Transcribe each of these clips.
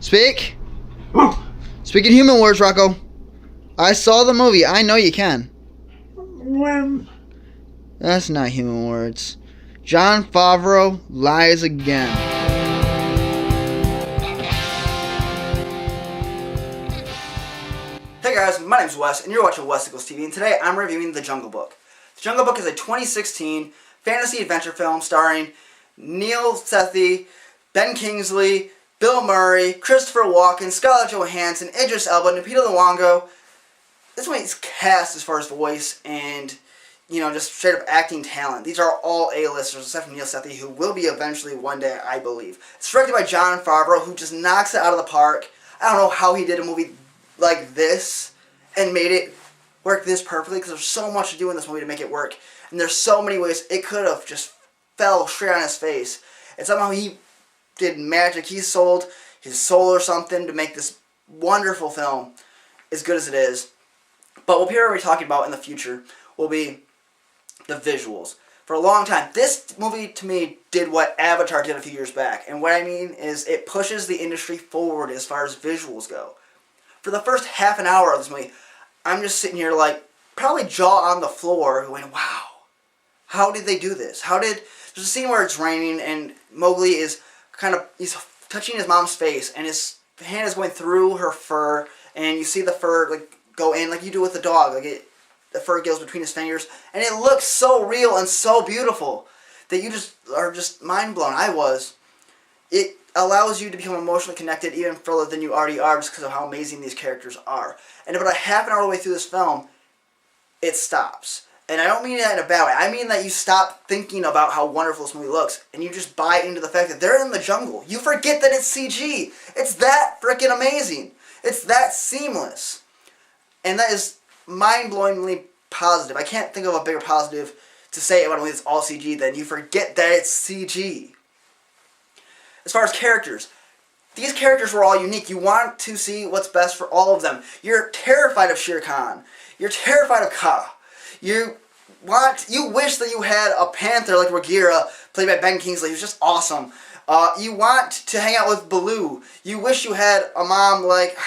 Speak. Speak in human words, Rocco. I saw the movie. I know you can. That's not human words. Jon Favreau lies again. Hey guys, my name's Wes, and you're watching Westicles TV, and today I'm reviewing The Jungle Book. The Jungle Book is a 2016 fantasy adventure film starring Neel, Sethi, Ben Kingsley, Bill Murray, Christopher Walken, Scarlett Johansson, Idris, Elba, Lupita, Nyong'o. This one is cast as far as voice and, just straight up acting talent. These are all A-listers except for Neel Sethi, who will be eventually one day, I believe. It's directed by Jon Favreau, who just knocks it out of the park. I don't know how he did a movie like this and made it work this perfectly, because there's so much to do in this movie to make it work, and there's so many ways it could have just fell straight on his face, and somehow he did magic. He sold his soul or something to make this wonderful film as good as it is. But what people are talking about in the future will be the visuals. For a long time, this movie to me did what Avatar did a few years back, and what I mean is it pushes the industry forward as far as visuals go. For the first half an hour of this movie, I'm just sitting here like, probably jaw on the floor, going, wow, how did they do this? There's a scene where it's raining and Mowgli is he's touching his mom's face, and his hand is going through her fur, and you see the fur go in like you do with the dog, the fur goes between his fingers, and it looks so real and so beautiful that you are just mind blown. I was. It allows you to become emotionally connected even further than you already are, just because of how amazing these characters are. And about a half an hour of the way through this film, it stops. And I don't mean that in a bad way. I mean that you stop thinking about how wonderful this movie looks, and you just buy into the fact that they're in the jungle. You forget that it's CG. It's that freaking amazing. It's that seamless. And that is mind-blowingly positive. I can't think of a bigger positive to say about a movie that's all CG than you forget that it's CG. As far as characters, these characters were all unique. You want to see what's best for all of them. You're terrified of Shere Khan. You're terrified of Ka. You wish that you had a panther like Bagheera, played by Ben Kingsley, who's just awesome. You want to hang out with Baloo. You wish you had a mom like...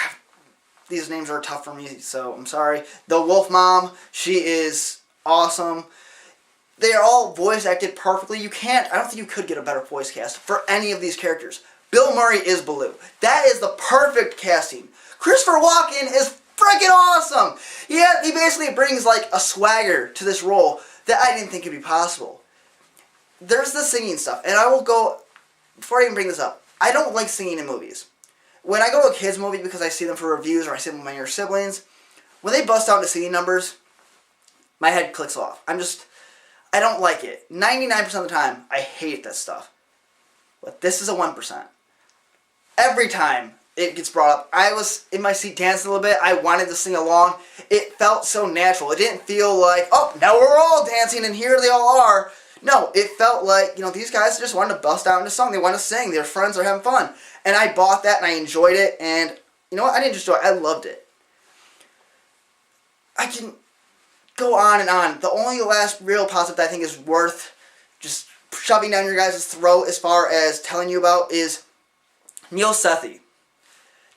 These names are tough for me, so I'm sorry. The Wolf Mom, she is awesome. They are all voice acted perfectly. I don't think you could get a better voice cast for any of these characters. Bill Murray is Baloo. That is the perfect casting. Christopher Walken is freaking awesome. Yeah, he basically brings a swagger to this role that I didn't think could be possible. There's the singing stuff, and I will go, before I even bring this up, I don't like singing in movies. When I go to a kid's movie because I see them for reviews or I see them with my younger siblings, when they bust out into singing numbers, my head clicks off. I don't like it. 99% of the time, I hate this stuff. But this is a 1%. Every time it gets brought up, I was in my seat dancing a little bit. I wanted to sing along. It felt so natural. It didn't feel like, oh, now we're all dancing and here they all are. No, it felt like, these guys just wanted to bust out into song. They want to sing. Their friends are having fun. And I bought that and I enjoyed it. And you know what? I didn't just enjoy it. I loved it. I can go on and on. The only last real positive that I think is worth just shoving down your guys' throat as far as telling you about is Neel Sethi.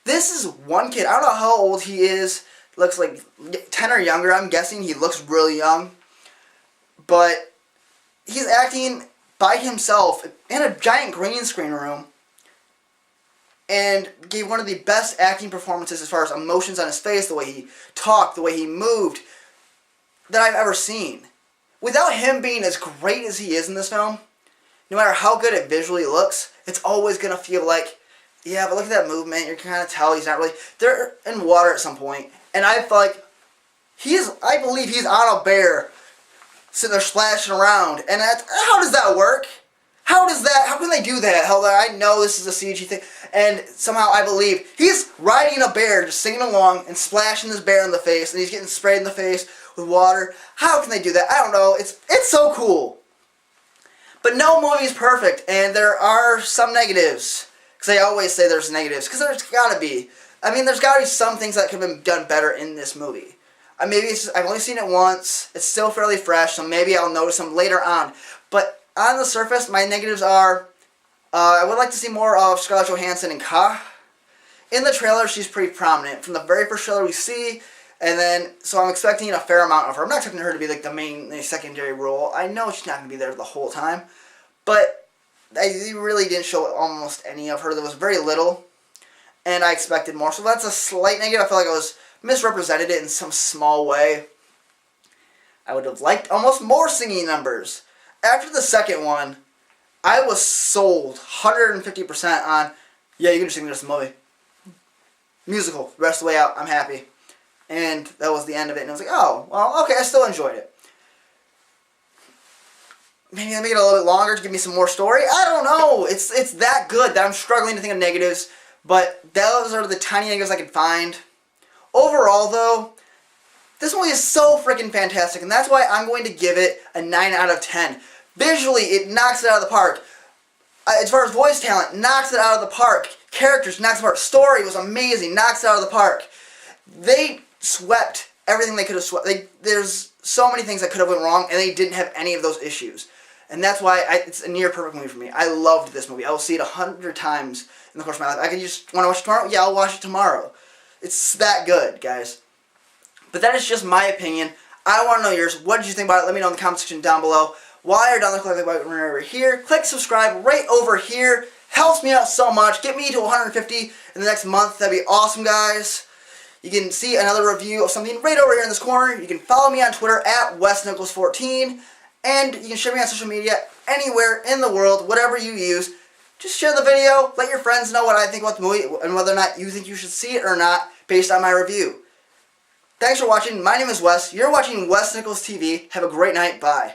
This is one kid. I don't know how old he is. Looks like 10 or younger. I'm guessing he looks really young. But he's acting by himself in a giant green screen room and gave one of the best acting performances as far as emotions on his face, the way he talked, the way he moved, that I've ever seen. Without him being as great as he is in this film, no matter how good it visually looks, it's always going to feel like, yeah, but look at that movement, you can kind of tell he's not really... They're in water at some point, and I feel like I believe he's on a bear sitting there splashing around, and how does that work? How can they do that? I know this is a CG thing, and somehow I believe he's riding a bear, just singing along and splashing this bear in the face, and he's getting sprayed in the face with water. How can they do that? I don't know. It's so cool. But no movie is perfect, and there are some negatives. Because I always say there's negatives, because there's got to be. There's got to be some things that could have been done better in this movie. Maybe I've only seen it once. It's still fairly fresh, so maybe I'll notice them later on. But on the surface, my negatives are, I would like to see more of Scarlett Johansson and Ka. in the trailer, she's pretty prominent. From the very first trailer we see, and then, so I'm expecting a fair amount of her. I'm not expecting her to be like the main, secondary role. I know she's not going to be there the whole time, but they really didn't show almost any of her. There was very little, and I expected more. So that's a slight negative. I feel like I was misrepresented it in some small way. I would have liked almost more singing numbers. After the second one, I was sold 150% on, yeah, you can just sing the rest of the movie. Musical, the rest of the way out, I'm happy. And that was the end of it, and I was like, oh, well, okay, I still enjoyed it. Maybe I'll make it a little bit longer to give me some more story. I don't know. It's that good that I'm struggling to think of negatives, but those are the tiny negatives I can find. Overall, though, this movie is so freaking fantastic, and that's why I'm going to give it a 9 out of 10. Visually, it knocks it out of the park. As far as voice talent, knocks it out of the park. Characters, knocks it out of the park. Story was amazing, knocks it out of the park. They swept everything they could have swept. There's so many things that could have went wrong, and they didn't have any of those issues. And that's why it's a near perfect movie for me. I loved this movie. I will see it 100 times in the course of my life. I could just want to watch it tomorrow. Yeah, I'll watch it tomorrow. It's that good, guys. But that is just my opinion. I want to know yours. What did you think about it? Let me know in the comment section down below. While you're down there, click the like button right over here. Click subscribe right over here. Helps me out so much. Get me to 150 in the next month. That'd be awesome, guys. You can see another review of something right over here in this corner. You can follow me on Twitter at WesNichols14. And you can share me on social media anywhere in the world, whatever you use. Just share the video. Let your friends know what I think about the movie and whether or not you think you should see it or not based on my review. Thanks for watching. My name is Wes. You're watching Wes Nichols TV. Have a great night. Bye.